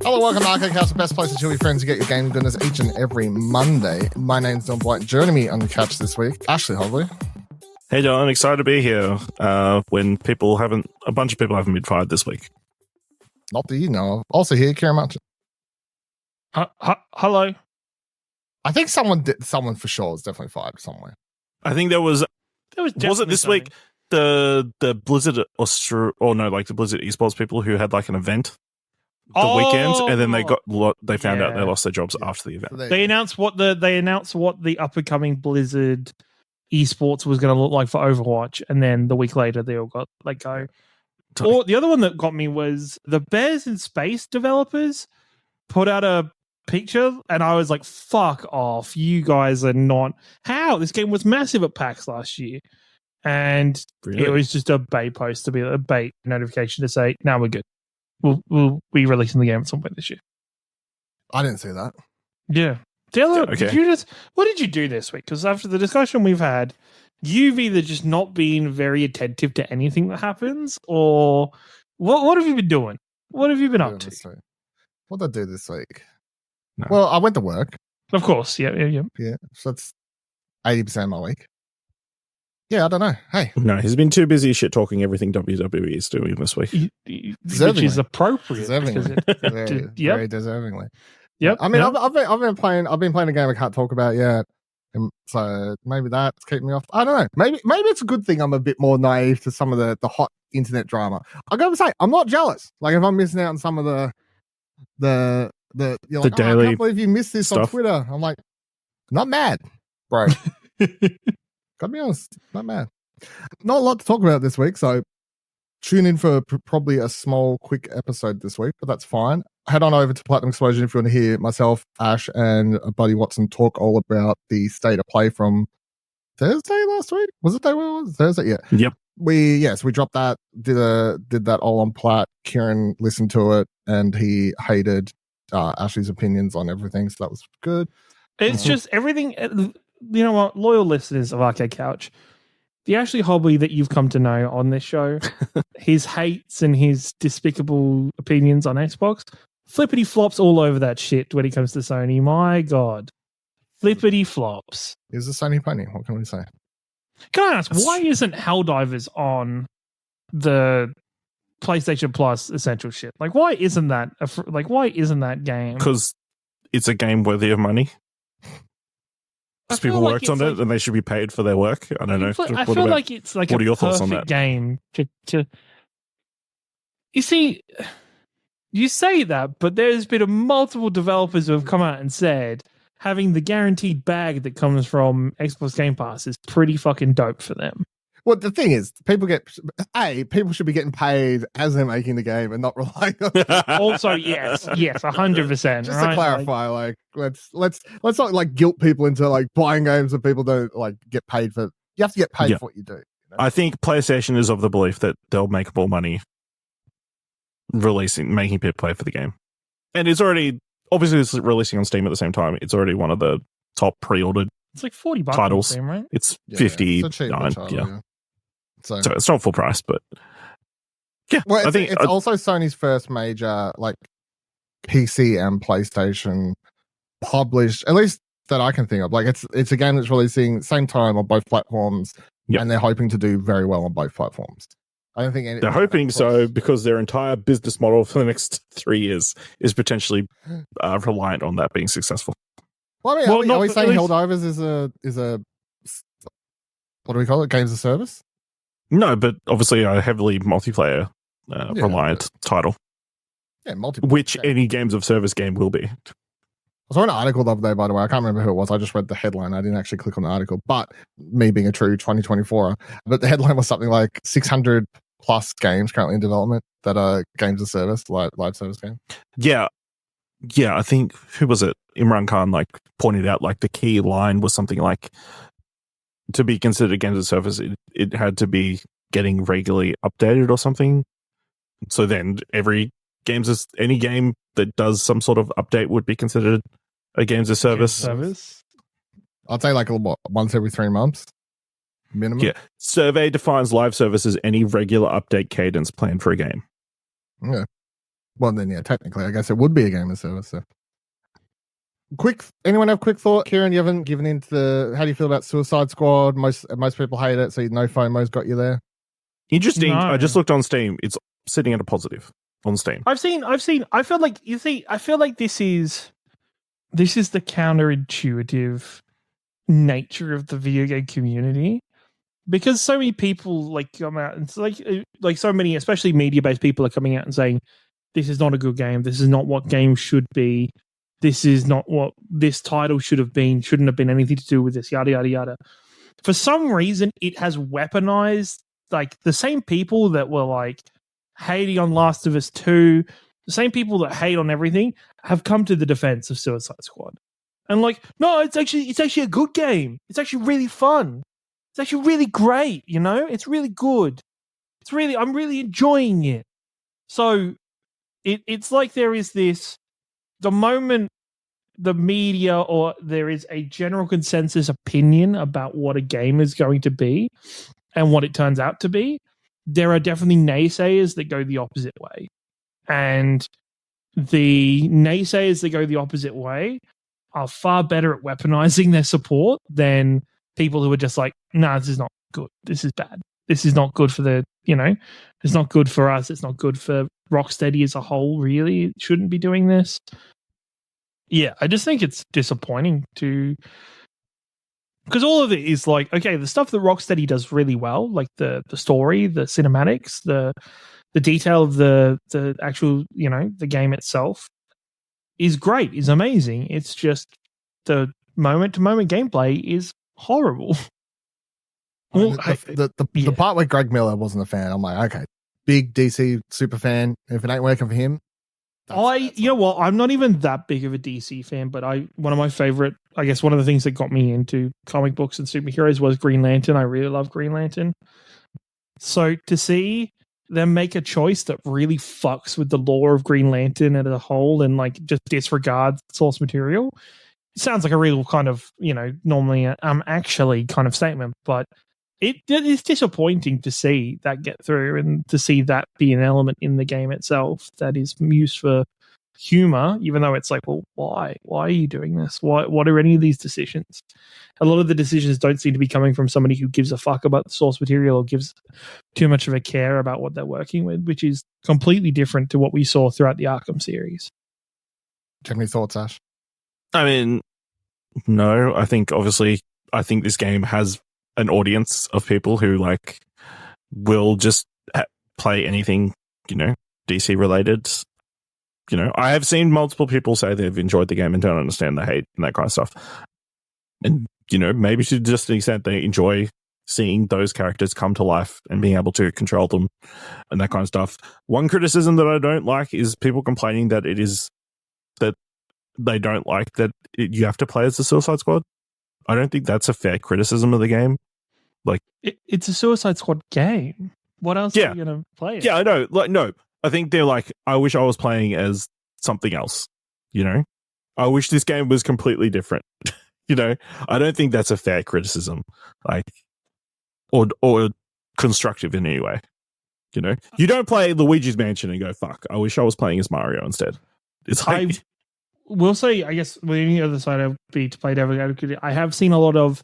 Hello, welcome to ArcaCast, the best place to chill with friends to get your gaming goodness each and every Monday. My name's Don White. Joining me on the couch this week, Ashley Hovely. Hey John, I'm excited to be here when a bunch of people haven't been fired this week. Not that you know of. Also here, Kieran Marchant. Hello. I think someone for sure is definitely fired somewhere. I think there was it this something. week the Blizzard the Blizzard esports people who had like an event the weekends, and then they found out they lost their jobs after the event. So They announced what the up and coming Blizzard esports was going to look like for Overwatch, and then the week later they all got let go. Or the other one that got me was the Bears in Space developers put out a picture, and I was like, "Fuck off! You guys are not how this game was massive at PAX last year." And It was just a bait post to be a bait notification to say, "Now we're good. We'll be releasing the game at some point this year." I didn't see that. Yeah, Taylor, okay. what did you do this week? Because after the discussion we've had, you've either just not been very attentive to anything that happens, or what have you been doing? What have you been up to? What did I do this week? No. Well, I went to work. Of course, yeah. Yeah, so that's 80% of my week. Yeah, I don't know. Hey. No, he's been too busy shit talking everything WWE is doing this week. Which is appropriate. Deservingly. Very deservingly. Yep. I mean, I've been playing a game I can't talk about yet. And so maybe that's keeping me off. I don't know. Maybe it's a good thing I'm a bit more naive to some of the hot internet drama. I gotta say, I'm not jealous. Like if I'm missing out on some of the you're like, daily I can't believe you missed this stuff on Twitter. I'm like, not mad, bro. Gotta be honest, not mad. Not a lot to talk about this week, so tune in for probably a small, quick episode this week, but that's fine. Head on over to Platinum Explosion if you want to hear myself, Ash, and Buddy Watson talk all about the state of play from Thursday last week. Was it Thursday? Yeah. Yep. We dropped that, did that all on Plat. Kieran listened to it, and he hated Ashley's opinions on everything, so that was good. It's just everything. You know what, loyal listeners of Arcade Couch, the Ashley Hovely that you've come to know on this show, his hates and his despicable opinions on Xbox, flippity flops all over that shit when it comes to Sony. My God, flippity flops. He's a Sony pony. What can we say? Can I ask, why isn't Helldivers on the PlayStation Plus Essential shit? Like, why isn't that game? Because it's a game worthy of money. Because people worked on it and they should be paid for their work. I don't know. I feel like it's like what a are your thoughts on perfect that game to. You see, you say that, but there's been multiple developers who have come out and said having the guaranteed bag that comes from Xbox Game Pass is pretty fucking dope for them. Well, the thing is, people should be getting paid as they're making the game and not relying on it. Also, yes, 100%. Just to clarify, let's not like guilt people into like buying games that people don't like get paid for. You have to get paid for what you do. You know? I think PlayStation is of the belief that they'll make more money making people play for the game. And it's already, obviously it's releasing on Steam at the same time. It's already one of the top pre-ordered It's like $40 titles. Steam, right? It's Yeah, $59. it's a cheaper title, yeah. So it's not full price, but yeah. well, I think it's also Sony's first major like PC and PlayStation published, at least that I can think of. Like it's a game that's releasing same time on both platforms, and they're hoping to do very well on both platforms. I don't think they're hoping so because their entire business model for the next 3 years is potentially reliant on that being successful. Well, I mean, are we saying Helldivers is a what do we call it? Games of service? No, but obviously a heavily multiplayer reliant title. Yeah, multiplayer. Which any games of service game will be. I saw an article the other day, by the way. I can't remember who it was. I just read the headline. I didn't actually click on the article. But me being a true 2024, but the headline was something like 600 plus games currently in development that are games of service, live service games. Yeah. I think, who was it? Imran Khan pointed out the key line was something like, to be considered games of service, it had to be getting regularly updated or something. So then any game that does some sort of update would be considered a games of service. I'd say once every 3 months minimum. Yeah. Survey defines live service as any regular update cadence planned for a game. Yeah. Well, then, yeah, technically, I guess it would be a game of service. So. Anyone have quick thought? Kieran, you haven't given into the, how do you feel about Suicide Squad? Most people hate it, so no FOMO's got you there. Interesting. No. I just looked on Steam. It's sitting at a positive on Steam. I feel like this is the counterintuitive nature of the video game community, because so many people like come out and it's like so many, especially media-based people, are coming out and saying this is not a good game. This is not what games should be. This is not what this title should have been. Shouldn't have been anything to do with this. Yada yada yada. For some reason, it has weaponized like the same people that were like hating on Last of Us 2, the same people that hate on everything have come to the defense of Suicide Squad. And like, no, it's actually a good game. It's actually really fun. It's actually really great, you know? It's really good. I'm really enjoying it. So it's like there is this, the moment the media or there is a general consensus opinion about what a game is going to be and what it turns out to be, there are definitely naysayers that go the opposite way. And the naysayers that go the opposite way are far better at weaponizing their support than people who are just like, nah, this is not good. This is bad. This is not good for the, it's not good for us. It's not good for Rocksteady as a whole, really. It shouldn't be doing this. Yeah, I just think it's disappointing because all of it is like, okay, the stuff that Rocksteady does really well, like the story, the cinematics, the detail of the actual, the game itself is great, is amazing. It's just the moment-to-moment gameplay is horrible. The part where Greg Miller wasn't a fan, I'm like, okay, big DC super fan. If it ain't working for him, you know what? I'm not even that big of a DC fan, but one of my favorite, I guess, one of the things that got me into comic books and superheroes was Green Lantern. I really love Green Lantern. So to see them make a choice that really fucks with the lore of Green Lantern as a whole and like just disregards source material, it sounds like a real kind of, normally actually kind of statement, but it is disappointing to see that get through and to see that be an element in the game itself that is used for humor, even though it's like, well, why? Why are you doing this? What are any of these decisions? A lot of the decisions don't seem to be coming from somebody who gives a fuck about the source material or gives too much of a care about what they're working with, which is completely different to what we saw throughout the Arkham series. Do you have any thoughts, Ash? I mean, no, I think this game has an audience of people who like will just play anything, DC related. I have seen multiple people say they've enjoyed the game and don't understand the hate and that kind of stuff. And, maybe to just an extent they enjoy seeing those characters come to life and being able to control them and that kind of stuff. One criticism that I don't like is people complaining that they don't like that you have to play as the Suicide Squad. I don't think that's a fair criticism of the game. Like it's a Suicide Squad game. What else are you going to play? Yeah, I know. Like, no, I think they're like, I wish I was playing as something else. I wish this game was completely different. I don't think that's a fair criticism, like, or constructive in any way. You don't play Luigi's Mansion and go, fuck, I wish I was playing as Mario instead. It's like, I will say, I guess, with any other side of be to play devil's advocate, I have seen a lot of.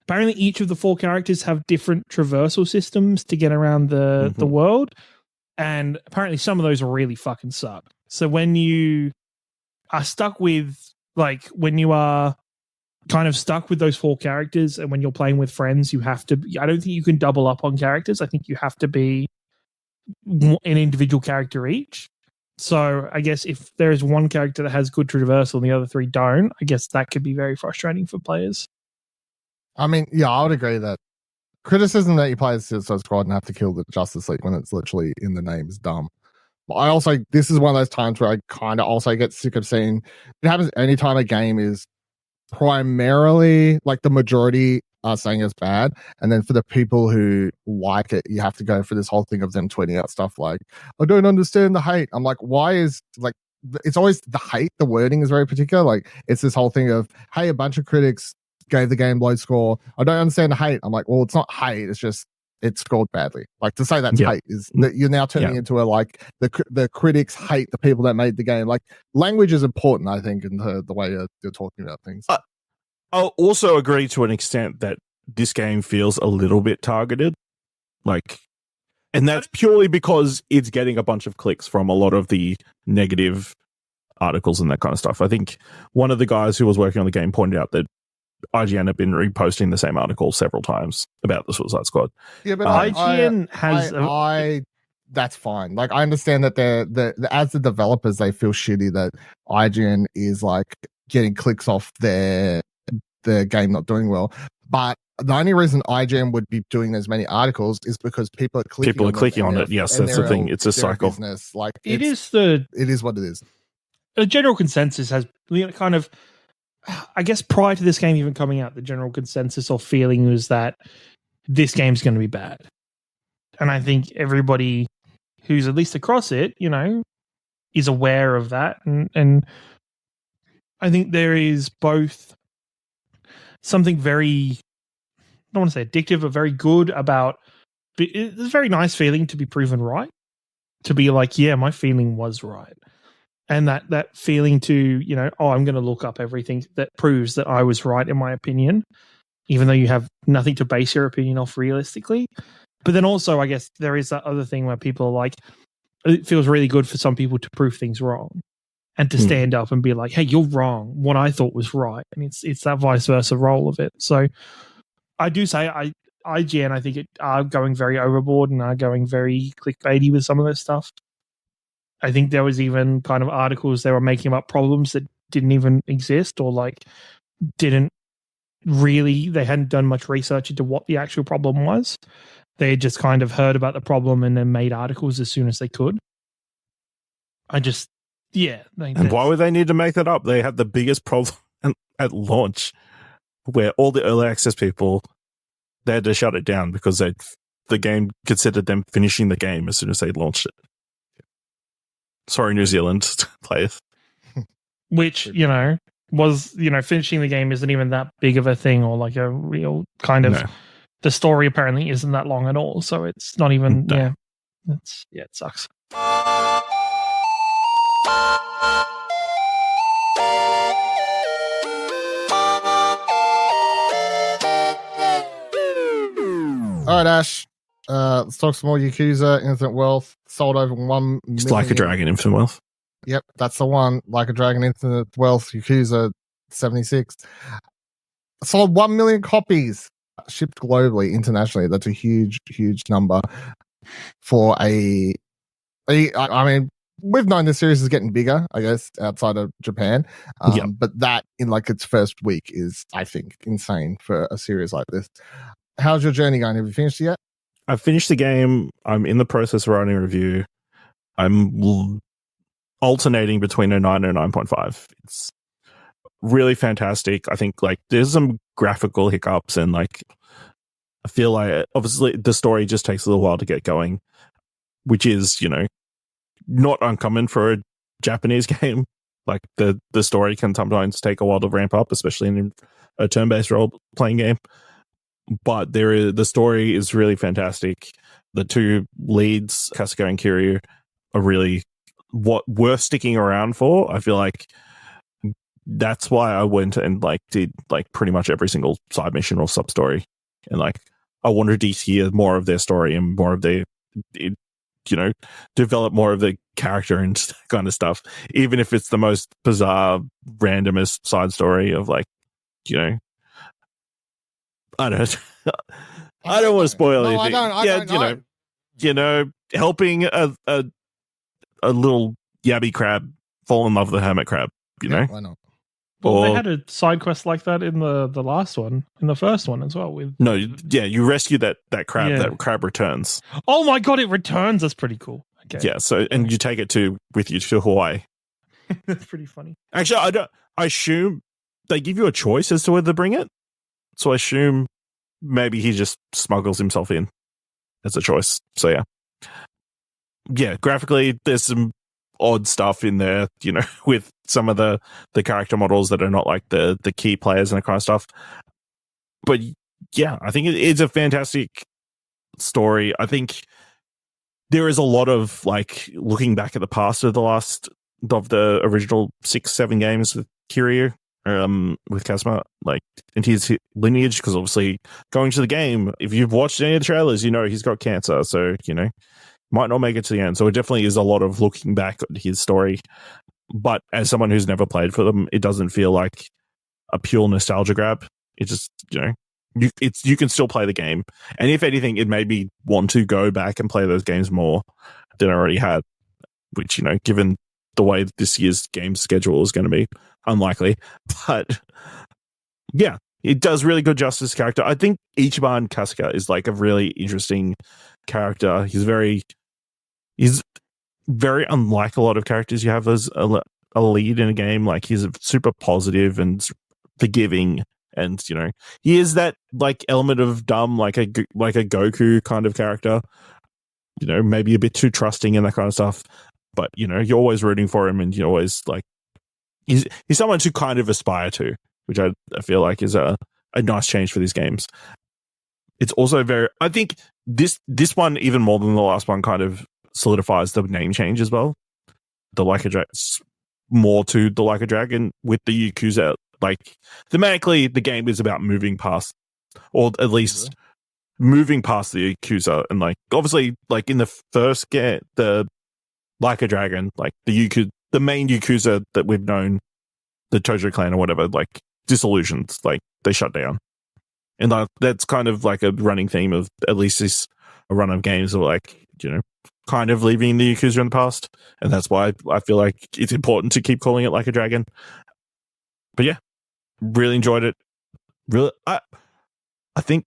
Apparently, each of the 4 characters have different traversal systems to get around the world, and apparently some of those really fucking suck. So when you are stuck with, like, when you are kind of stuck with those 4 characters, and when you're playing with friends, you have to. I don't think you can double up on characters. I think you have to be an individual character each. So I guess if there is one character that has good traversal and the other 3 don't, I guess that could be very frustrating for players. I mean, yeah, I would agree that criticism that you play as Suicide Squad and have to kill the Justice League when it's literally in the name is dumb. But this is one of those times where I kind of also get sick of seeing it happens anytime a game is primarily like the majority are saying it's bad. And then for the people who like it, you have to go for this whole thing of them tweeting out stuff like, I don't understand the hate. I'm like, why is like, it's always the hate. The wording is very particular. Like it's this whole thing of, hey, a bunch of critics gave the game low score. I don't understand the hate. I'm like, well, it's not hate. It's just it scored badly. Like, to say that's Yep. hate is that you're now turning into a, like, the critics hate the people that made the game. Like, language is important, I think, in the way you're talking about things. I'll also agree to an extent that this game feels a little bit targeted. Like, and that's purely because it's getting a bunch of clicks from a lot of the negative articles and that kind of stuff. I think one of the guys who was working on the game pointed out that IGN have been reposting the same article several times about the Suicide Squad. Yeah, but IGN has that's fine. Like, I understand that as the developers, they feel shitty that IGN is like getting clicks off their game not doing well. But the only reason IGN would be doing as many articles is because people are clicking on it. Yes, that's the thing. It's a cycle. Business. Like, it is what it is. A general consensus has kind of, I guess, prior to this game even coming out, the general consensus or feeling was that this game's going to be bad. And I think everybody who's at least across it, is aware of that. And I think there is both something very, I don't want to say addictive, but very good about, it's a very nice feeling to be proven right. To be like, yeah, my feeling was right. And that feeling to, I'm going to look up everything that proves that I was right in my opinion, even though you have nothing to base your opinion off realistically. But then also, I guess, there is that other thing where people are like, it feels really good for some people to prove things wrong and to stand up and be like, hey, you're wrong. What I thought was right. And it's that vice versa role of it. So I do say IGN, I think, are going very overboard and are going very clickbaity with some of this stuff. I think there was even kind of articles they were making up problems that didn't even exist or like they hadn't done much research into what the actual problem was. They had just kind of heard about the problem and then made articles as soon as they could. And why would they need to make that up? They had the biggest problem at launch where all the early access people, they had to shut it down because the game considered them finishing the game as soon as they launched it. Sorry, New Zealand players. Which, was, finishing the game isn't even that big of a thing or like a real kind of... No. The story apparently isn't that long at all, so it's not even... No. It sucks. All right, Ash. Let's talk some more Yakuza. Infinite Wealth sold over 1 million. It's Like a Dragon, Infinite Wealth. Yep, that's the one. Like a Dragon, Infinite Wealth, Yakuza 76. Sold 1 million copies. Shipped globally, internationally. That's a huge, huge number for I mean, we've known this series is getting bigger, I guess, outside of Japan. But that in like its first week is, I think, insane for a series like this. How's your journey going? Have you finished it yet? I've finished the game. I'm in the process of writing a review. I'm alternating between a 9 and a 9.5. It's really fantastic. I think like there's some graphical hiccups and like I feel like obviously the story just takes a little while to get going, which is, not uncommon for a Japanese game. Like the story can sometimes take a while to ramp up, especially in a turn-based role-playing game. But the story is really fantastic. The two leads, Kasuga and Kiryu, are really worth sticking around for. I feel like that's why I went and like did like pretty much every single side mission or sub story, and like I wanted to hear more of their story and more of their, develop more of the character and kind of stuff, even if it's the most bizarre, randomest side story of like, I don't want to spoil anything. I don't. Helping a little yabby crab fall in love with a hermit crab. Why not? Well, they had a side quest like that in the last one, in the first one as well. You rescue that crab. Yeah. That crab returns. Oh my god, it returns! That's pretty cool. Okay. Yeah. So, and you take it with you to Hawaii. That's pretty funny. Actually, I assume they give you a choice as to whether to bring it. So I assume maybe he just smuggles himself in as a choice. So yeah. Graphically, there's some odd stuff in there, with some of the character models that are not like the key players and that kind of stuff. But yeah, I think it's a fantastic story. I think there is a lot of like looking back at the past of the original 6-7 games with Kiryu, with Kazuma, like into his lineage, because obviously going to the game, if you've watched any of the trailers, you know he's got cancer, so might not make it to the end. So it definitely is a lot of looking back at his story. But as someone who's never played for them, it doesn't feel like a pure nostalgia grab. It just you can still play the game, and if anything, it made me want to go back and play those games more than I already had. Which given the way this year's game schedule is going to be, unlikely. But yeah, it does really good justice to character. I think Ichiban Kasuga is like a really interesting character. He's very unlike a lot of characters you have as a lead in a game. Like he's super positive and forgiving, and he is that like element of dumb, like a Goku kind of character. Maybe a bit too trusting and that kind of stuff. But you're always rooting for him, and you're always like he's someone to kind of aspire to, which I feel like is a nice change for these games. It's also I think this one, even more than the last one, kind of solidifies the name change as well. The Like a Dragon, more to the Like a Dragon with the Yakuza. Like thematically, the game is about moving past, or at least moving past the Yakuza, and like obviously, like in the first game, the Like a Dragon, like the main Yakuza that we've known, the Tojo clan or whatever, like disillusioned, like they shut down. And that's kind of like a running theme of at least this run of games of like, kind of leaving the Yakuza in the past. And that's why I feel like it's important to keep calling it Like a Dragon. But yeah, really enjoyed it. Really, I think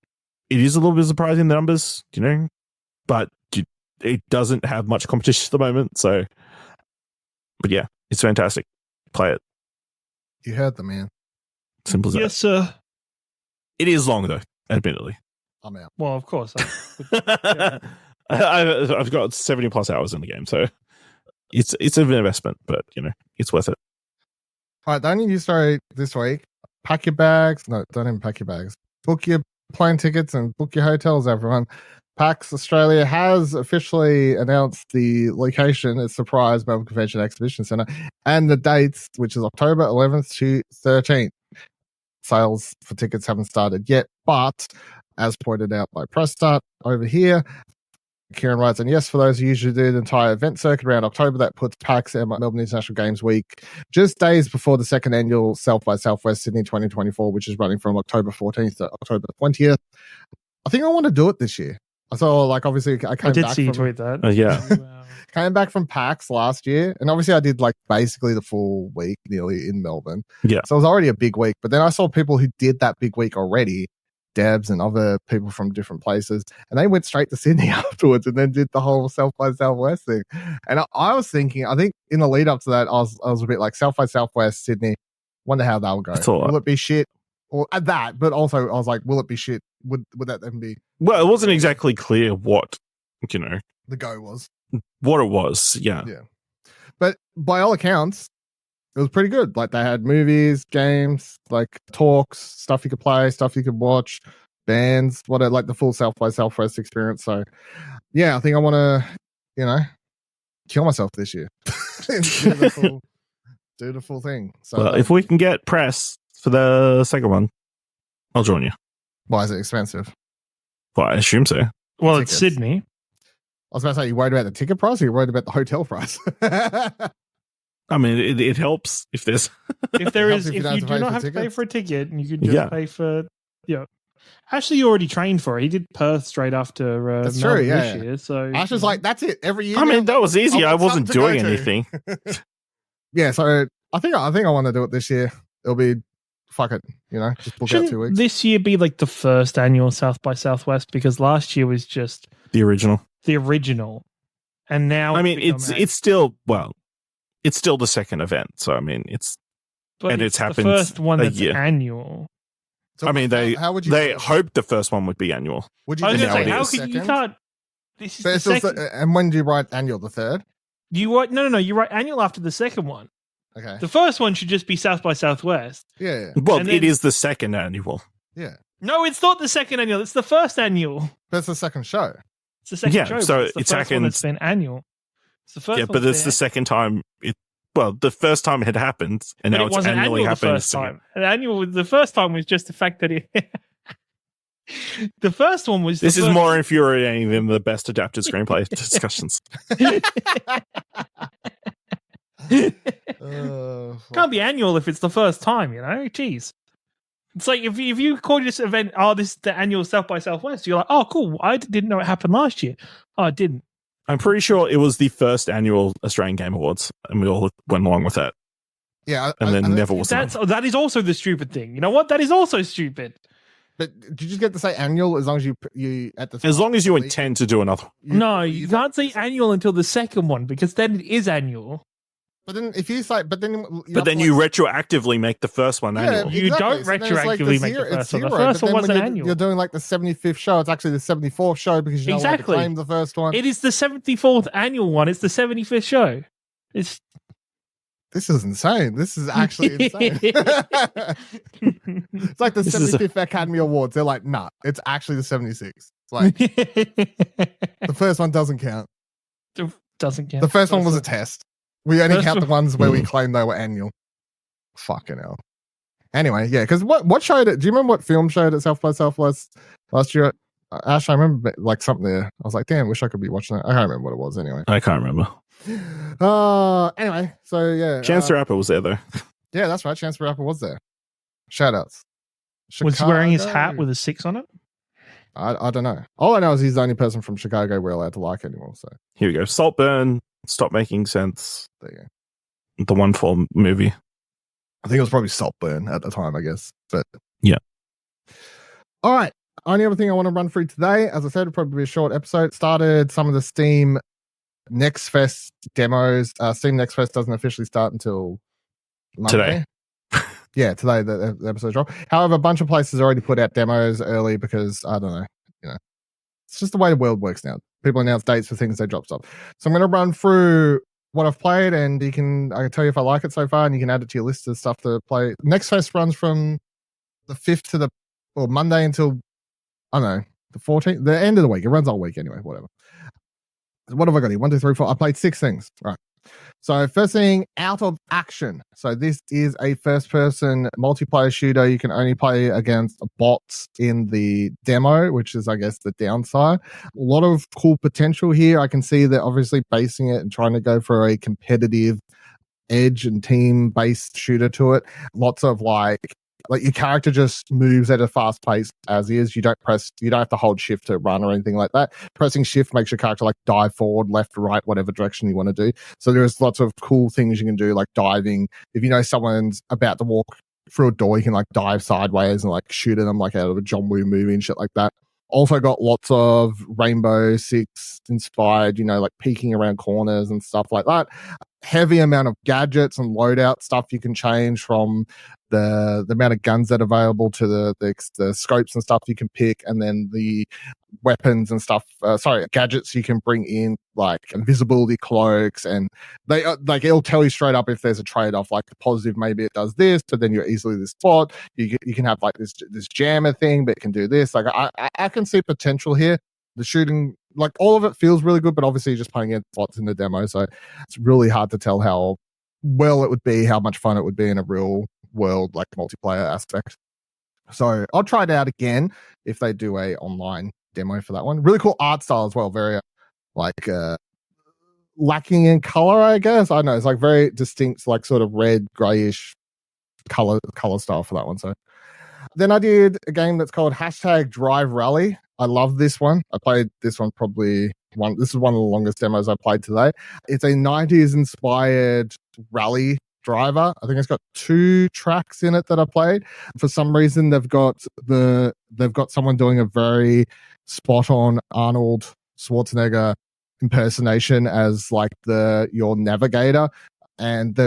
it is a little bit surprising, the numbers, but it doesn't have much competition at the moment. So, but yeah, it's fantastic. Play it. You heard the man. Simple as that. Yes, sir. It is long though, admittedly. I'm out. Well, of course. Yeah. I've got 70 plus hours in the game, so it's an investment, but it's worth it. All right, the only news story this week: pack your bags. No, don't even pack your bags. Book your plane tickets and book your hotels, everyone. PAX Australia has officially announced the location. It's Surprise Melbourne Convention Exhibition Centre, and the dates, which is October 11th to 13th. Sales for tickets haven't started yet, but as pointed out by Press Start over here, Kieran writes, and yes, for those who usually do the entire event circuit around October, that puts PAX and Melbourne International Games Week just days before the second annual South by Southwest Sydney 2024, which is running from October 14th to October 20th. I think I want to do it this year. So, like, obviously, I did see you tweet that. Yeah. Wow. Came back from PAX last year, and obviously I did like basically the full week nearly in Melbourne. Yeah. So it was already a big week, but then I saw people who did that big week already, Debs and other people from different places, and they went straight to Sydney afterwards and then did the whole South by Southwest thing. And I was thinking, I think in the lead up to that, I was a bit like South by Southwest, Sydney, wonder how they'll go. Will it be shit? Or at that, but also I was like, will it be shit? Would that then be? Well, it wasn't exactly clear what, the go was. What it was, yeah. Yeah. But by all accounts, it was pretty good. Like they had movies, games, like talks, stuff you could play, stuff you could watch, bands, like the full South by Southwest experience. So yeah, I think I want to, kill myself this year. do the full thing. So well, if we can get press for the second one, I'll join you. Why is it expensive? Well, I assume so. Well, Tickets. it's Sydney. I was about to say, you worried about the ticket price or you worried about the hotel price? I mean, it helps if there's... If there is, if if you you don't do have to not pay have for to pay tickets. for a ticket, and you could just pay for... Actually, you already trained for it. He did Perth straight after That's Melbourne true, yeah. this year. So Ash was like, that's it. Every year. I mean, that was easy. I wasn't doing anything. Yeah, so I think I want to do it this year. It'll be... Fuck it, just book out 2 weeks. This year be like the first annual South by Southwest, because last year was just The original. And now I mean, it's still the second event. So I mean, it's happened the first one a that's year. annual. So I mean, how would you they hoped the first one would be annual. Would you I was just going to say say, the how could you second? can't? This is But the it's also, second. and when do you write annual? The third? You write no. You write annual after the second one. Okay. The first one should just be South by Southwest. Yeah. Well, And it then- is the second annual. Yeah. No, it's not the second annual. It's the first annual. That's the second show. It's the second Yeah, show. so But it's the it's first one that's been annual. It's the first Yeah, one but that's it's been the second time. The first time it had happened, and But now it it's wasn't annually annual the happening. first time. The first time was just the fact that it. The first one was. This is more infuriating than the best adapted screenplay discussions. Can't be annual if it's the first time, you know? Jeez. It's like if you call this event, this is the annual South by Southwest, you're like, oh, cool. I didn't know it happened last year. Oh, it didn't. I'm pretty sure it was the first annual Australian Game Awards, and we all went along with that. Yeah, and then never was. That is also the stupid thing. You know what? That is also stupid. But did you just get to say annual as long as you at the as long as you intend to do another? No, you can't say annual until the second one because then it is annual. But then if you say, but then you retroactively make the first one annual. You don't retroactively make the first one. The first one wasn't annual. You're doing like the 75th show. It's actually the 74th show because you're not allowed to claim the first one. It is the 74th annual one. It's the 75th show. This is insane. This is actually insane. It's like the 75th Academy Awards. They're like, nah, it's actually the 76th. It's like the first one doesn't count. Doesn't count. The first one was a test. We only count the ones where we claim they were annual. Fucking hell. Anyway, yeah, because what showed it? Do you remember what film showed at South by Southwest last year? Ash, I remember like something there. I was like, damn, wish I could be watching it. I can't remember what it was anyway. I can't remember. Anyway, so yeah. Chance the Rapper was there though. Yeah, that's right. Chance the Rapper was there. Shout outs. Was he wearing his hat with a 6 on it? I don't know. All I know is he's the only person from Chicago we're allowed to like anymore. So here we go. Saltburn, Stop Making Sense. There you go. The Wonderful movie. I think it was probably Saltburn at the time, I guess. But yeah. All right. Only other thing I want to run through today, as I said, it'll probably be a short episode. Started some of the Steam Next Fest demos. Steam Next Fest doesn't officially start until Monday. Today. Yeah, today the episode's drop. However, a bunch of places already put out demos early because I don't know, it's just the way the world works now. People announce dates for things, they drop stuff. So I'm going to run through what I've played, and I can tell you if I like it so far, and you can add it to your list of stuff to play. Next Fest runs from the 5th to Monday until I don't know the 14th, the end of the week. It runs all week anyway. Whatever. What have I got here? 1, 2, 3, 4. I played 6 things. Right. So first thing, Out of Action. So this is a first-person multiplayer shooter. You can only play against bots in the demo, which is, I guess, the downside. A lot of cool potential here. I can see they're obviously basing it and trying to go for a competitive edge and team-based shooter to it. Lots of like your character just moves at a fast pace as is. You don't have to hold shift to run or anything like that. Pressing shift makes your character like dive forward, left, right, whatever direction you want to do. So there's lots of cool things you can do, like diving. If you know someone's about to walk through a door, you can like dive sideways and like shoot at them like out of a John Woo movie and shit like that. Also got lots of Rainbow Six inspired, like peeking around corners and stuff like that. Heavy amount of gadgets and loadout stuff you can change, from the amount of guns that are available to the scopes and stuff you can pick, and then the weapons and stuff. Gadgets you can bring in, like invisibility cloaks, and they like it'll tell you straight up if there's a trade-off. Like the positive, maybe it does this, but then you're easily this spot. You can have like this jammer thing, but it can do this. Like I can see potential here. The shooting, like all of it feels really good, but obviously you're just playing against bots in the demo, so it's really hard to tell how well it would be, how much fun it would be in a real world like multiplayer aspect. So I'll try it out again if they do a online demo for that one. Really cool art style as well, very lacking in color, I guess. I don't know, it's like very distinct, like sort of red grayish color style for that one. So then I did a game that's called #Drive Rally. I love this one. I played this one this is one of the longest demos I played today. It's a 90s inspired rally driver. I think it's got 2 tracks in it that I played. For some reason, they've got someone doing a very spot on Arnold Schwarzenegger impersonation as like your navigator, and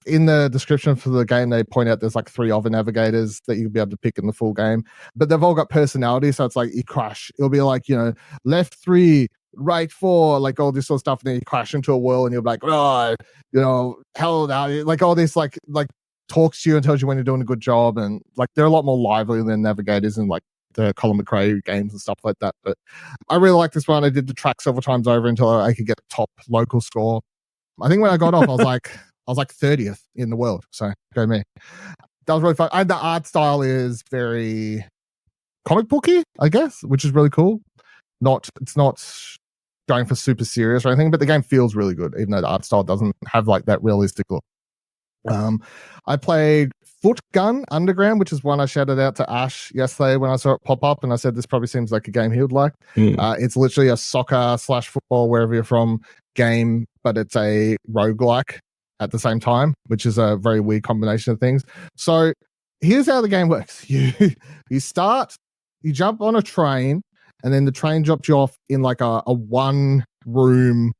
in the description for the game, they point out there's like 3 other navigators that you'll be able to pick in the full game, but they've all got personality. So it's like you crash. It'll be like, left 3, right 4, like all this sort of stuff. And then you crash into a wall and you'll be like, oh, hell no. Like all this, like talks to you and tells you when you're doing a good job, and like they're a lot more lively than navigators and like the Colin McRae games and stuff like that. But I really like this one. I did the track several times over until I could get the top local score. I think when I got off, I was like 30th in the world. So go me. That was really fun. And the art style is very comic booky, I guess, which is really cool. It's not going for super serious or anything, but the game feels really good, even though the art style doesn't have like that realistic look. I played Foot Gun Underground, which is one I shouted out to Ash yesterday when I saw it pop up, and I said this probably seems like a game he would like. It's literally a soccer/football, wherever you're from, game, but it's a roguelike at the same time, which is a very weird combination of things. So here's how the game works. You jump on a train, and then the train drops you off in like a one room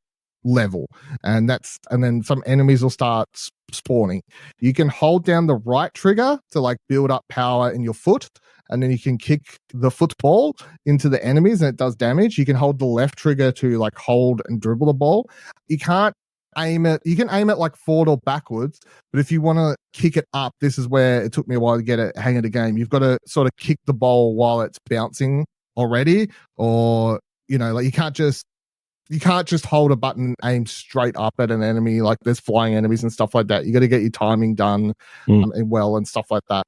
level, and then some enemies will start spawning. You can hold down the right trigger to like build up power in your foot, and then you can kick the football into the enemies and it does damage. You can hold the left trigger to like hold and dribble the ball. You can aim it like forward or backwards, but if you want to kick it up, this is where it took me a while to get a hang of the game. You've got to sort of kick the ball while it's bouncing already, or like you can't just hold a button and aim straight up at an enemy. Like there's flying enemies and stuff like that. You got to get your timing done and stuff like that.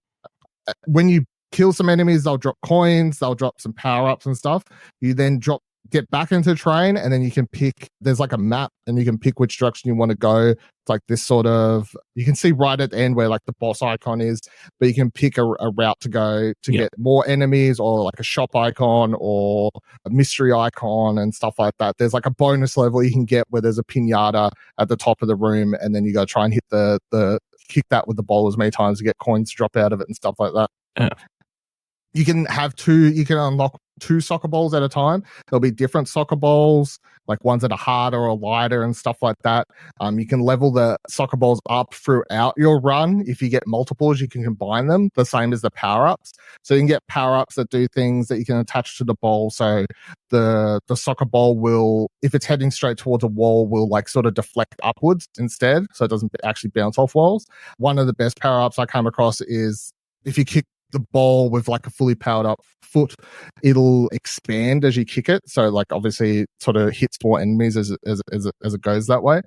When you kill some enemies, they'll drop coins, they'll drop some power-ups and stuff. You then get back into the train, and then you can pick, there's like a map, and you can pick which direction you want to go. It's like this sort of, you can see right at the end where like the boss icon is, but you can pick a route to go to get more enemies, or like a shop icon or a mystery icon and stuff like that. There's like a bonus level you can get where there's a pinata at the top of the room, and then you go try and hit the kick that with the ball as many times to get coins to drop out of it and stuff like that. Yeah. You can unlock 2 soccer balls at a time. There'll be different soccer balls, like ones that are harder or lighter and stuff like that. You can level the soccer balls up throughout your run. If you get multiples, you can combine them, the same as the power-ups. So you can get power-ups that do things that you can attach to the ball. So the soccer ball will, if it's heading straight towards a wall, will like sort of deflect upwards instead, so it doesn't actually bounce off walls. One of the best power-ups I came across is if you kick the ball with like a fully powered up foot, it'll expand as you kick it. So like obviously it sort of hits more enemies as it goes that way.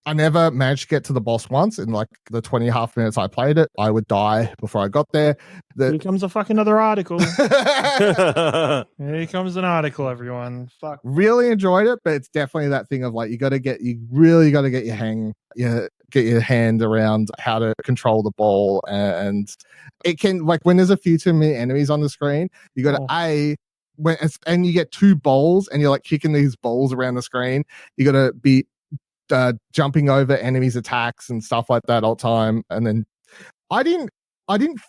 I never managed to get to the boss once. In like the 20.5 minutes I played it, I would die before I got there. Here comes a fucking other article. Here comes an article, everyone. Fuck. Really enjoyed it, but it's definitely that thing of like you really got to get your hand around how to control the ball, and it can, like, when there's a few too many enemies on the screen, you got to and you get 2 balls and you're like kicking these balls around the screen. You got to be jumping over enemies' attacks and stuff like that all the time. And then I didn't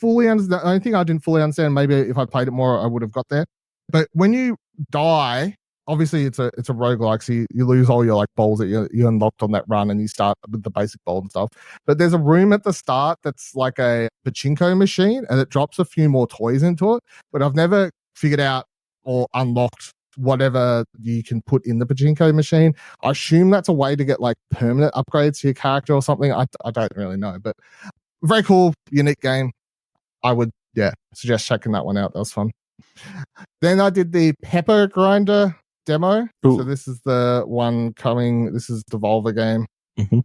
fully understand. I think I didn't fully understand. Maybe if I played it more, I would have got there. But when you die, obviously it's a roguelike, so you lose all your like balls that you unlocked on that run, and you start with the basic ball and stuff. But there's a room at the start that's like a pachinko machine, and it drops a few more toys into it. But I've never figured out or unlocked whatever you can put in the pachinko machine. I assume that's a way to get like permanent upgrades to your character or something. I don't really know, but very cool, unique game. I would suggest checking that one out. That was fun. Then I did the Pepper Grinder demo. Ooh. So this is the one coming. This is the Volva game. Mm-hmm.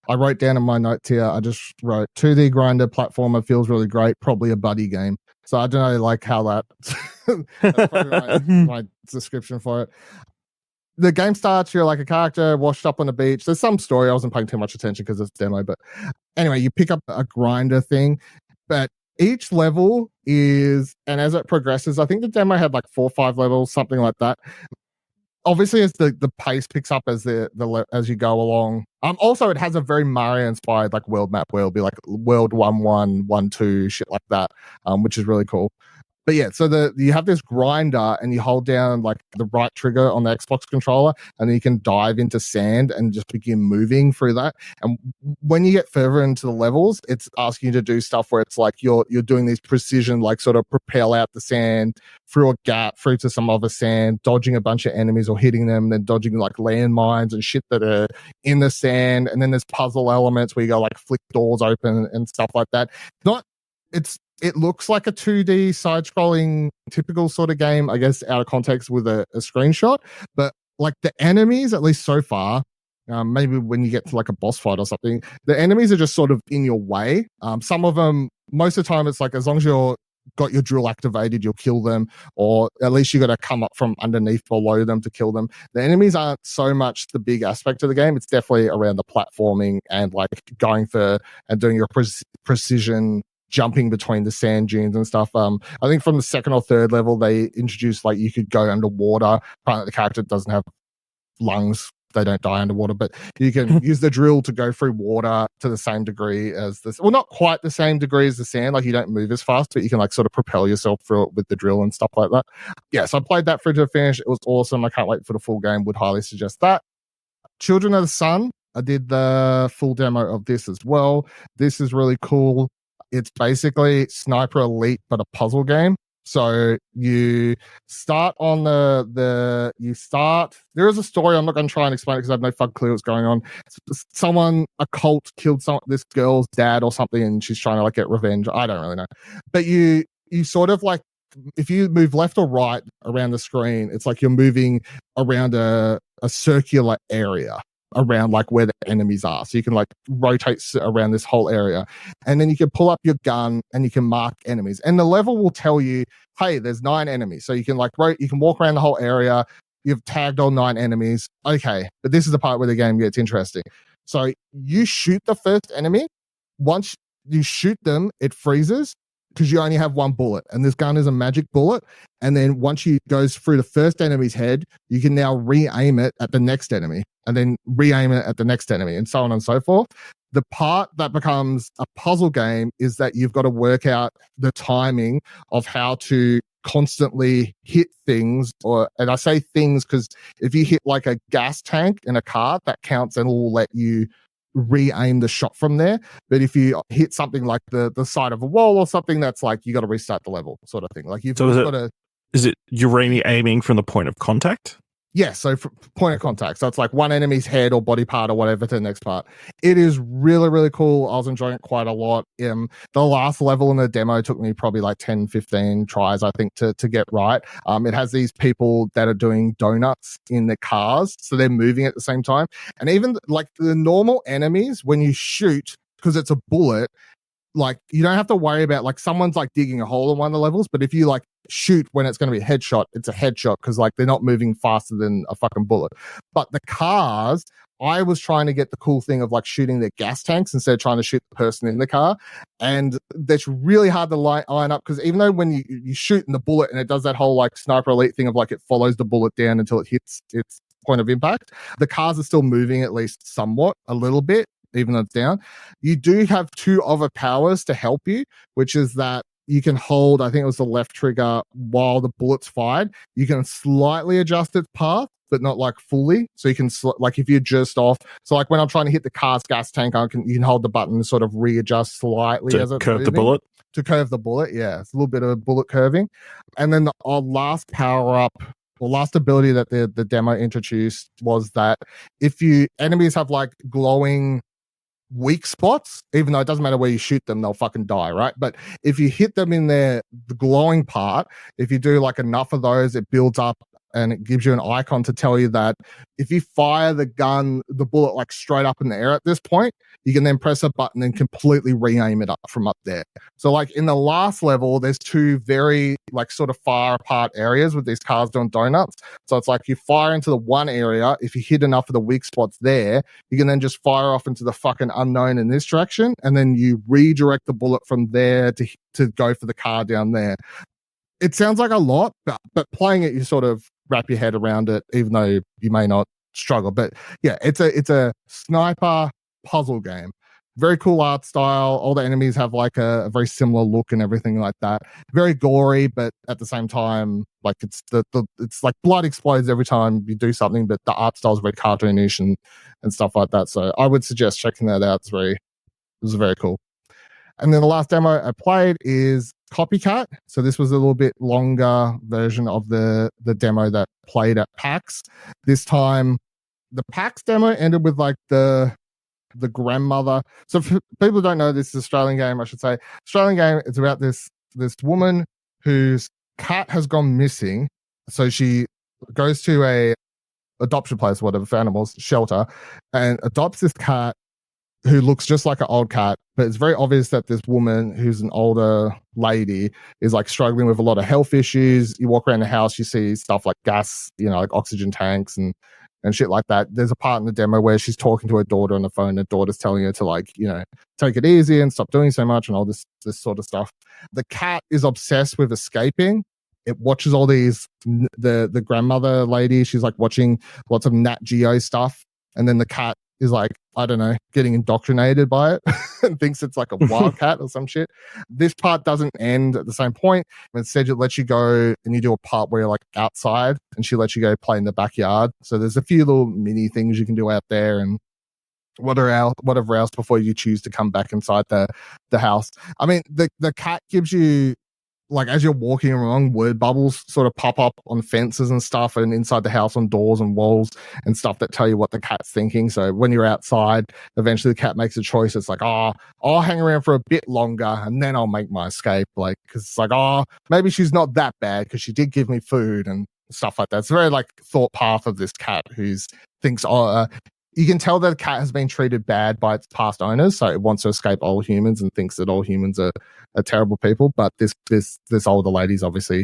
I wrote down in my notes here, I just wrote 2D grinder platformer, feels really great, probably a buddy game. So I don't know like how that's probably my description for it. The game starts, you're like a character washed up on the beach. There's some story. I wasn't paying too much attention because it's a demo, but anyway, you pick up a grinder thing, but each level is, and as it progresses, I think the demo had like 4 or 5 levels, something like that. Obviously, as the pace picks up as as you go along. Also, it has a very Mario inspired like world map where it'll be like world 1-1, 1-2, shit like that, which is really cool. But yeah, so you have this grinder and you hold down like the right trigger on the Xbox controller, and then you can dive into sand and just begin moving through that. And when you get further into the levels, it's asking you to do stuff where it's like you're doing these precision, like sort of propel out the sand through a gap, through to some other sand, dodging a bunch of enemies or hitting them, and then dodging like landmines and shit that are in the sand. And then there's puzzle elements where you go like flick doors open and stuff like that. It looks like a 2D side-scrolling typical sort of game, I guess, out of context with a screenshot. But like the enemies, at least so far, maybe when you get to like a boss fight or something, the enemies are just sort of in your way. Some of them, most of the time, it's like as long as you're got your drill activated, you'll kill them, or at least you got to come up from underneath below them to kill them. The enemies aren't so much the big aspect of the game. It's definitely around the platforming and like going for and doing your precision jumping between the sand dunes and stuff. I think from the second or third level, they introduced like you could go underwater. Apparently the character doesn't have lungs. They don't die underwater, but you can use the drill to go through water to the same degree as this. Well, not quite the same degree as the sand. Like you don't move as fast, but you can like sort of propel yourself through it with the drill and stuff like that. Yeah, so I played that through to the finish. It was awesome. I can't wait for the full game. Would highly suggest that. Children of the Sun. I did the full demo of this as well. This is really cool. It's basically Sniper Elite, but a puzzle game. So you start on there is a story. I'm not going to try and explain it because I have no fucking clue what's going on. A cult killed this girl's dad or something, and she's trying to like get revenge. I don't really know. But you sort of like, if you move left or right around the screen, it's like you're moving around a circular area around like where the enemies are. So you can like rotate around this whole area, and then you can pull up your gun and you can mark enemies, and the level will tell you, hey, there's 9 enemies. So you can like you can walk around the whole area. You've tagged all 9 enemies. Okay. But this is the part where the game gets interesting. So you shoot the first enemy. Once you shoot them, it freezes because you only have 1 bullet, and this gun is a magic bullet. And then once you goes through the first enemy's head, you can now re-aim it at the next enemy, and then re-aim it at the next enemy, and so on and so forth. The part that becomes a puzzle game is that you've got to work out the timing of how to constantly hit things, and I say things because if you hit like a gas tank in a car, that counts and will let you re-aim the shot from there. But if you hit something like the side of a wall or something, that's like you got to restart the level sort of thing. Like you've got to. Is it you're aiming from the point of contact? Yeah, so point of contact. So it's like one enemy's head or body part or whatever to the next part. It is really, really cool. I was enjoying it quite a lot. The last level in the demo took me probably like 10, 15 tries, I think, to get right. It has these people that are doing donuts in the cars, so they're moving at the same time. And even like the normal enemies, when you shoot, because it's a bullet, like you don't have to worry about like someone's like digging a hole in one of the levels, but if you like shoot when it's going to be a headshot, it's a headshot because like they're not moving faster than a fucking bullet. But the cars, I was trying to get the cool thing of like shooting their gas tanks instead of trying to shoot the person in the car, and that's really hard to line up because even though when you shoot in the bullet and it does that whole like Sniper Elite thing of like it follows the bullet down until it hits its point of impact, the cars are still moving at least somewhat a little bit even though it's down. You do have 2 other powers to help you, which is that you can hold, I think it was the left trigger while the bullet's fired. You can slightly adjust its path, but not like fully. So you can, like if you're just off. So like when I'm trying to hit the car's gas tank, you can hold the button and sort of readjust slightly to as it's curve moving. the bullet. To curve the bullet, yeah. It's a little bit of bullet curving. And then our last power up, or last ability that the demo introduced was that if enemies have like glowing weak spots, even though it doesn't matter where you shoot them, they'll fucking die, right? But if you hit them in the glowing part, if you do like enough of those, it builds up and it gives you an icon to tell you that if you fire the bullet like straight up in the air at this point, you can then press a button and completely re-aim it up from up there. So like in the last level, there's 2 very like sort of far apart areas with these cars doing donuts. So it's like you fire into the one area. If you hit enough of the weak spots there, you can then just fire off into the fucking unknown in this direction. And then you redirect the bullet from there to go for the car down there. It sounds like a lot, but playing it, you sort of wrap your head around it, even though you may not struggle. But yeah, it's a sniper puzzle game. very cool art style. All the enemies have like a very similar look and everything like that. Very gory, but at the same time, like it's it's like blood explodes every time you do something, but the art style is very cartoonish and stuff like that. So I would suggest checking that out. It was very cool. And then the last demo I played is Copycat. So this was a little bit longer version of the demo that played at PAX. This time, the PAX demo ended with like the grandmother. So for people who don't know, this is an Australian game, I should say. Australian game, it's about this woman whose cat has gone missing. So she goes to a adoption place, whatever, for animals, shelter, and adopts this cat who looks just like an old cat, but it's very obvious that this woman who's an older lady is like struggling with a lot of health issues. You walk around the house, you see stuff like gas, like oxygen tanks and shit like that. There's a part in the demo where she's talking to her daughter on the phone. Her daughter's telling her to like, take it easy and stop doing so much and all this sort of stuff. The cat is obsessed with escaping. It watches all these, the grandmother lady, she's like watching lots of Nat Geo stuff. And then the cat is like, I don't know, getting indoctrinated by it and thinks it's like a wildcat or some shit. This part doesn't end at the same point. Instead, it lets you go and you do a part where you're like outside and she lets you go play in the backyard. So there's a few little mini things you can do out there and whatever else before you choose to come back inside the house. I mean, the cat gives you, like, as you're walking along, word bubbles sort of pop up on fences and stuff and inside the house on doors and walls and stuff that tell you what the cat's thinking. So when you're outside, eventually the cat makes a choice. It's like, I'll hang around for a bit longer and then I'll make my escape. Like, because it's like, maybe she's not that bad because she did give me food and stuff like that. It's a very, like, thought path of this cat who's thinks, you can tell that the cat has been treated bad by its past owners, so it wants to escape all humans and thinks that all humans are terrible people. But this older lady's obviously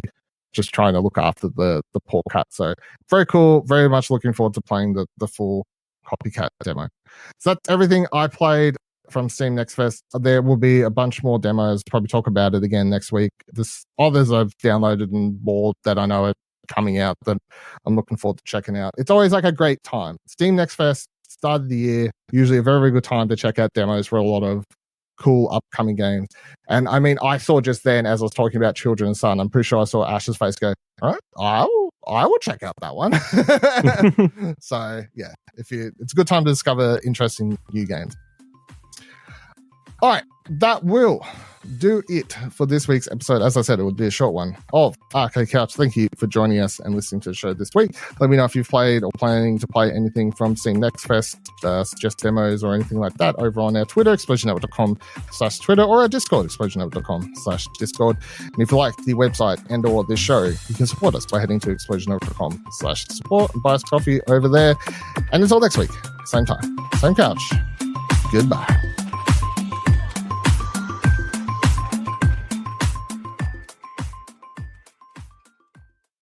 just trying to look after the poor cat. So very cool. Very much looking forward to playing the full Copycat demo. So that's everything I played from Steam Next Fest. There will be a bunch more demos. Probably talk about it again next week. There's others I've downloaded and bought that I know are coming out that I'm looking forward to checking out. It's always like a great time. Steam Next Fest, start of the year, usually a very, very good time to check out demos for a lot of cool upcoming games. And I mean, I saw just then, as I was talking about Children and Sun, I'm pretty sure I saw Ash's face go, all right, I will check out that one. So yeah, it's a good time to discover interesting new games. All right, that will do it for this week's episode. As I said, it would be a short one of ArcaCast. Thank you for joining us and listening to the show this week. Let me know if you've played or planning to play anything from Steam Next Fest, suggest demos or anything like that over on our Twitter, explosionnetwork.com/Twitter, or our Discord, explosionnetwork.com/Discord. And if you like the website and or this show, you can support us by heading to explosionnetwork.com/support and buy us coffee over there. And until next week, same time, same couch. Goodbye.